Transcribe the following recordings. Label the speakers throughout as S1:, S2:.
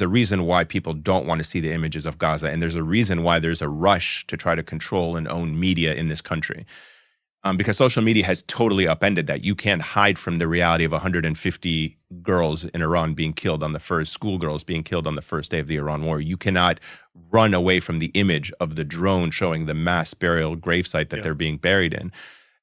S1: a reason why people don't want to see the images of Gaza, and there's a reason why there's a rush to try to control and own media in this country. Because social media has totally upended that. You can't hide from the reality of 150 girls in Iran being killed on the first, schoolgirls being killed on the first day of the Iran war. You cannot run away from the image of the drone showing the mass burial gravesite that they're being buried in.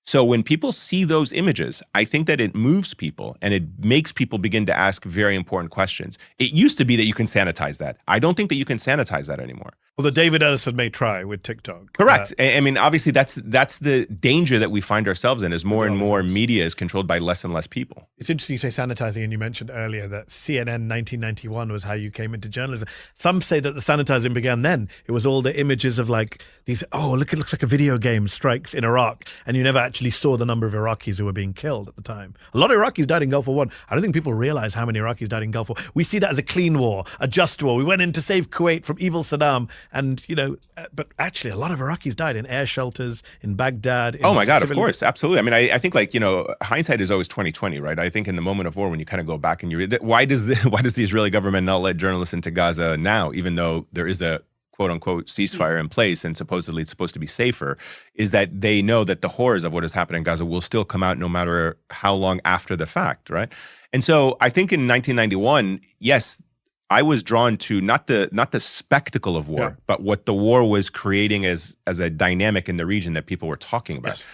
S1: So when people see those images, I think that it moves people and it makes people begin to ask very important questions. It used to be that you can sanitize that. I don't think that you can sanitize that anymore.
S2: Well, the David Ellison may try with TikTok.
S1: Correct. I mean, obviously, that's the danger that we find ourselves in as more and more media is controlled by less and less people.
S2: It's interesting you say sanitizing, and you mentioned earlier that CNN 1991 was how you came into journalism. Some say that the sanitizing began then. It was all the images of like these, oh, look, it looks like a video game strikes in Iraq, and you never actually saw the number of Iraqis who were being killed at the time. A lot of Iraqis died in Gulf War I. I don't think people realize how many Iraqis died in Gulf War. We see that as a clean war, a just war. We went in to save Kuwait from evil Saddam, and, you know, but actually a lot of Iraqis died in air shelters, in Baghdad. In
S1: oh my God, of course, absolutely. I mean, I think, like, you know, hindsight is always 20/20, right? I think in the moment of war, when you kind of go back and you read, why does the Israeli government not let journalists into Gaza now, even though there is a quote unquote ceasefire in place and supposedly it's supposed to be safer, is that they know that the horrors of what has happened in Gaza will still come out no matter how long after the fact, right? And so I think in 1991, yes, I was drawn to not the spectacle of war, but what the war was creating as a dynamic in the region that people were talking about. Yes.